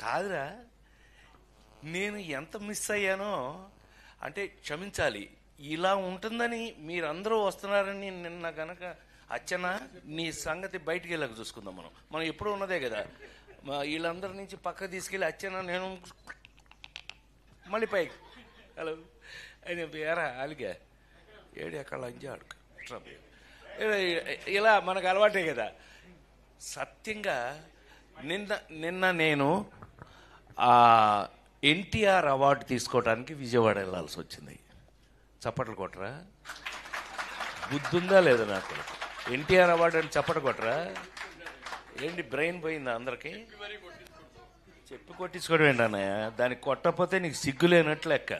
కాదురా, నేను ఎంత మిస్ అయ్యానో అంటే క్షమించాలి. ఇలా ఉంటుందని మీరందరూ వస్తున్నారని నిన్న గనక అచ్చన నీ సంగతి బయటికి వెళ్ళక చూసుకుందాం. మనం ఎప్పుడూ ఉన్నదే కదా. వీళ్ళందరి నుంచి పక్క తీసుకెళ్ళి అచ్చన నేను మళ్ళీ పైకి హలో అని వేరా అలిగా ఏడు ఎక్కడ అంజాడు ఇలా మనకు అలవాటే కదా. సత్యంగా నిన్న నేను ఎన్టీఆర్ అవార్డు తీసుకోవడానికి విజయవాడ వెళ్ళాల్సి వచ్చింది. చప్పట్లు కొట్టరా? బుద్ధుందా లేదా నాకు? ఎన్టీఆర్ అవార్డు అని చప్పట్లు కొట్టరా? ఏంటి బ్రెయిన్ పోయిందా అందరికి? చెప్పి కొట్టించుకోవడం ఏంటన్నయ్య? దానికి కొట్టకపోతే నీకు సిగ్గులేనట్లు లెక్క.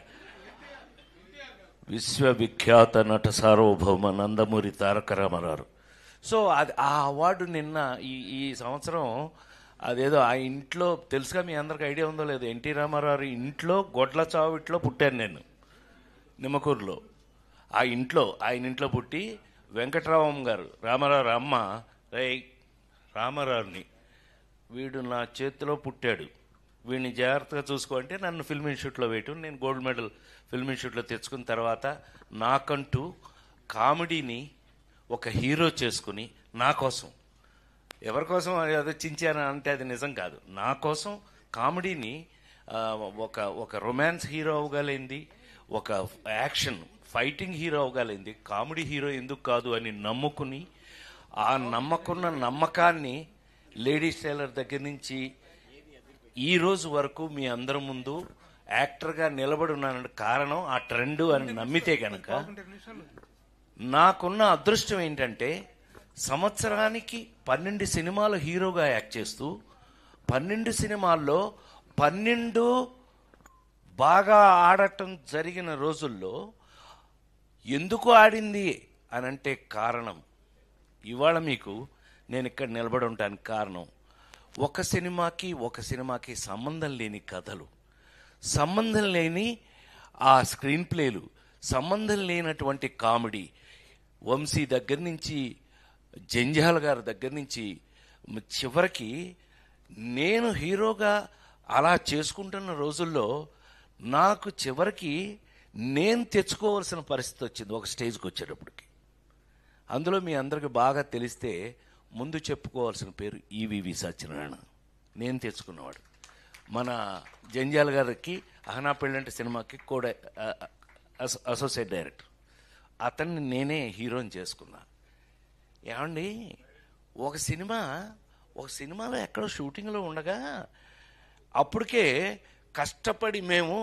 విశ్వవిఖ్యాత నట సార్వభౌమ నందమూరి తారక రామారావు. సో అది ఆ అవార్డు నిన్న ఈ సంవత్సరం అదేదో ఆ ఇంట్లో తెలుసుగా, మీ అందరికి ఐడియా ఉందో లేదో, ఎన్టీ రామారావు ఇంట్లో గొడ్ల చావిట్లో పుట్టాను నేను, నిమ్మకూరులో. ఆయన ఇంట్లో పుట్టి వెంకటరామం గారు రామారావు అమ్మ రామారావుని వీడు నా చేతిలో పుట్టాడు, వీడిని జాగ్రత్తగా చూసుకోంటే నన్ను ఫిల్మ్ ఇన్స్టిట్యూట్లో వేయటం. నేను గోల్డ్ మెడల్ ఫిల్మ్ ఇన్స్టిట్యూట్లో తెచ్చుకున్న తర్వాత నాకంటూ కామెడీని ఒక హీరో చేసుకుని నా కోసం, ఎవరి కోసం అదే చించాను అంటే అది నిజం కాదు, నా కోసం కామెడీని ఒక రొమాన్స్ హీరో అవ్వగలిగింది, ఒక యాక్షన్ ఫైటింగ్ హీరో అవ్వగలిగింది, కామెడీ హీరో ఎందుకు కాదు అని నమ్ముకుని ఆ నమ్మకాన్ని లేడీస్ టైలర్ దగ్గర నుంచి ఈ రోజు వరకు మీ అందరి ముందు యాక్టర్గా నిలబడి ఉన్నానంటే కారణం ఆ ట్రెండ్ అని నమ్మితే కనుక నాకున్న అదృష్టం ఏంటంటే సంవత్సరానికి 12 సినిమాలు హీరోగా యాక్ట్ చేస్తూ 12 సినిమాల్లో 12 బాగా ఆడటం జరిగిన రోజుల్లో ఎందుకు ఆడింది అని అంటే కారణం ఇవాళ మీకు నేను ఇక్కడ నిలబడి ఉండడానికి కారణం ఒక సినిమాకి సంబంధం లేని కథలు, సంబంధం లేని ఆ స్క్రీన్ ప్లేలు, సంబంధం లేనటువంటి కామెడీ. వంశీ దగ్గర నుంచి జంజాల గారి దగ్గర నుంచి చివరికి నేను హీరోగా అలా చేసుకుంటున్న రోజుల్లో నాకు చివరికి నేను తెచ్చుకోవాల్సిన పరిస్థితి వచ్చింది ఒక స్టేజ్కి వచ్చేటప్పటికి. అందులో మీ అందరికి బాగా తెలిస్తే ముందు చెప్పుకోవాల్సిన పేరు ఈవీవి సత్యనారాయణ. నేను తెచ్చుకున్నవాడు. మన జంజాల గారికి అహనా పెళ్ళంటే సినిమాకి కూడా అసోసియేట్ డైరెక్టర్. అతన్ని నేనే హీరోని చేసుకున్నా. ఏమండి, ఒక సినిమాలో ఎక్కడో షూటింగ్లో ఉండగా అప్పటికే కష్టపడి మేము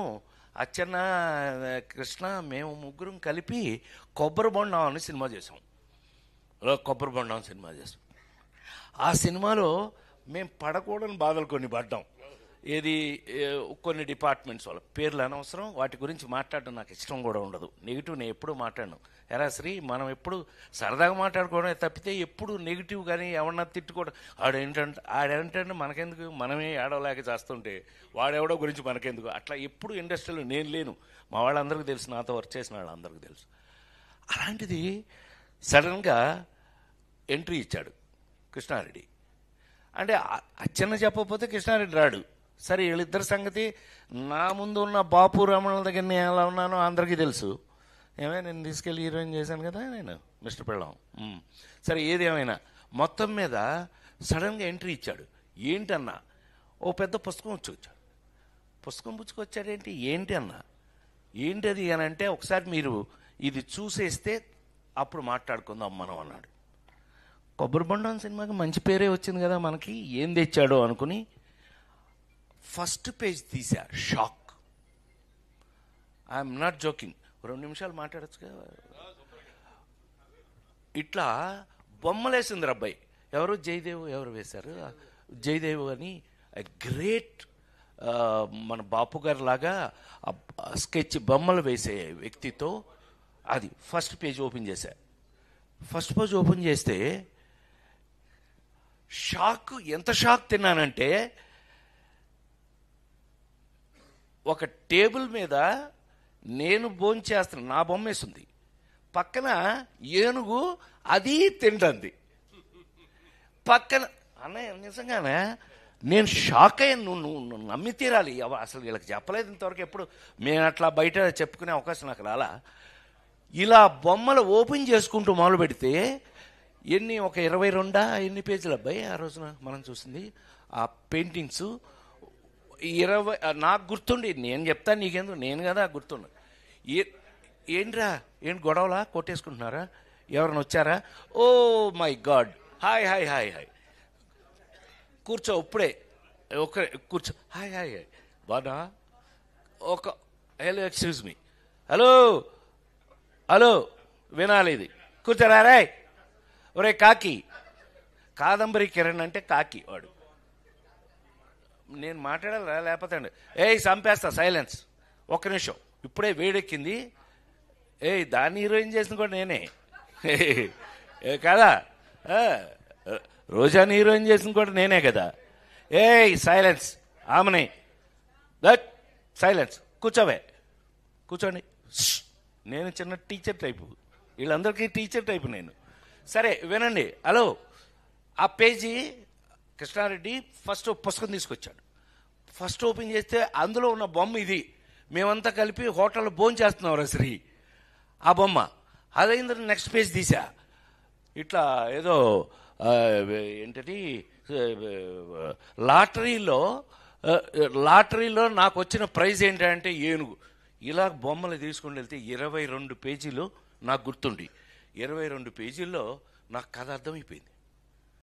అచ్చన్న, కృష్ణ, మేము ముగ్గురం కలిపి కొబ్బరి బొండం అని సినిమా చేసాం. ఆ సినిమాలో మేము పడకూడని బాధలు కొన్ని పడ్డాం. ఏది కొన్ని డిపార్ట్మెంట్స్ వాళ్ళ పేర్లు అనవసరం, వాటి గురించి మాట్లాడడం నాకు ఇష్టం కూడా ఉండదు. నెగిటివ్ నేను ఎప్పుడు మాట్లాడను. ఎరా శ్రీ, మనం ఎప్పుడు సరదాగా మాట్లాడుకోవడం తప్పితే ఎప్పుడు నెగిటివ్ కానీ ఎవరన్నా తిట్టుకోవడం ఆడేంటంటే మనకెందుకు, మనమే ఆడవలేక చేస్తుంటే వాడెవడో గురించి మనకెందుకు, అట్లా ఎప్పుడు ఇండస్ట్రీలో నేను లేను. మా వాళ్ళందరికీ తెలుసు, నాతో వర్క్ చేసిన వాళ్ళందరికీ తెలుసు. అలాంటిది సడన్గా ఎంట్రీ ఇచ్చాడు కృష్ణారెడ్డి. అంటే అచ్చన్న చెప్పకపోతే కృష్ణారెడ్డి రాడు. సరే, వీళ్ళిద్దరి సంగతి నా ముందు ఉన్న బాపు రమణుల దగ్గర నేను ఎలా ఉన్నానో అందరికీ తెలుసు. నేను తీసుకెళ్ళి హీరోయిన్ చేశాను కదా నేను, మిస్టర్ పెళ్ళాం. సరే, ఏదేమైనా మొత్తం మీద సడన్గా ఎంట్రీ ఇచ్చాడు. ఏంటన్నా, ఓ పెద్ద పుస్తకం వచ్చాడు. పుస్తకం పుచ్చుకొచ్చాడేంటి, ఏంటి అన్నా, ఏంటది అని అంటే ఒకసారి మీరు ఇది చూసేస్తే అప్పుడు మాట్లాడుకుందాం మనం అన్నాడు. కొబ్బరి బొండం సినిమాకి మంచి పేరే వచ్చింది కదా మనకి, ఏం తెచ్చాడో అనుకుని ఫస్ట్ పేజ్ తీసా. షాక్. I'm not joking. 2 నిమిషాలు మాట్లాడచ్చు కదా. ఇట్లా బొమ్మలేసింది రబ్బాయి. ఎవరు జయదేవ్ ఎవరు వేశారు, జయదేవ్ అని గ్రేట్ మన బాపు గారి లాగా స్కెచ్ బొమ్మలు వేసే వ్యక్తితో అది ఫస్ట్ పేజ్ ఓపెన్ చేశా. ఫస్ట్ పేజ్ ఓపెన్ చేస్తే షాక్, ఎంత షాక్ తిన్నానంటే ఒక టేబుల్ మీద నేను భోంచేస్తున్నా, నా బొమ్మేసింది, పక్కన ఏనుగు అది తింటుంది. పక్కన అన్నయ్య నిజంగానే నేను షాక్ అయ్యాను. నువ్వు నమ్మి తీరాలి. అసలు వీళ్ళకి చెప్పలేదు ఇంతవరకు. ఎప్పుడు మేము అట్లా బయట చెప్పుకునే అవకాశం నాకు రాలా. ఇలా బొమ్మలు ఓపెన్ చేసుకుంటూ మొదలు పెడితే ఒక 22 ఎన్ని పేజీలు అబ్బాయి ఆ రోజున మనం చూసింది ఆ పెయింటింగ్స్. 20 నాకు గుర్తుండి, నేను చెప్తాను నీకెందుకు, నేను కదా గుర్తుండు. ఏంటి గొడవలా, కొట్టేసుకుంటున్నారా, ఎవరైనా వచ్చారా? Oh my God, hi hi hi hi, కూర్చో ఇప్పుడే, కూర్చో, హాయ్ హాయ్ హాయ్ బాగా hello excuse me, hello hello వినాలి ఇది, కూర్చోరా రే. ఒరే కాకి, కాదంబరి కిరణ్ అంటే కాకి వాడు. నేను మాట్లాడాలా లేకపోతే చంపేస్తా, సైలెన్స్, ఒక్క నిమిషం, ఇప్పుడే వేడెక్కింది. దాన్ని హీరోయిన్ చేసిన కూడా నేనే కదా, రోజాని హీరోయిన్ చేసిన కూడా నేనే కదా. సైలెన్స్, ఆమెనే దట్ సైలెన్స్, కూర్చోవే, కూర్చోండి. నేను చిన్న టీచర్ టైపు, వీళ్ళందరికీ టీచర్ టైపు నేను. సరే వినండి. హలో, ఆ పేజీ కృష్ణారెడ్డి ఫస్ట్ పుస్తకం తీసుకొచ్చాడు. ఫస్ట్ ఓపెన్ చేస్తే అందులో ఉన్న బొమ్మ ఇది. మేమంతా కలిపి హోటల్లో భోజనం చేస్తున్నాం శ్రీ, ఆ బొమ్మ. అదైంది. నెక్స్ట్ పేజ్ తీసా, ఇట్లా ఏదో ఏంటది లాటరీలో నాకు వచ్చిన ప్రైజ్ ఏంటంటే ఏనుగు. ఇలా బొమ్మలు తీసుకుని వెళ్తే 22 పేజీలు నాకు గుర్తుండి, 22 పేజీల్లో నాకు కథ అర్థమైపోయింది.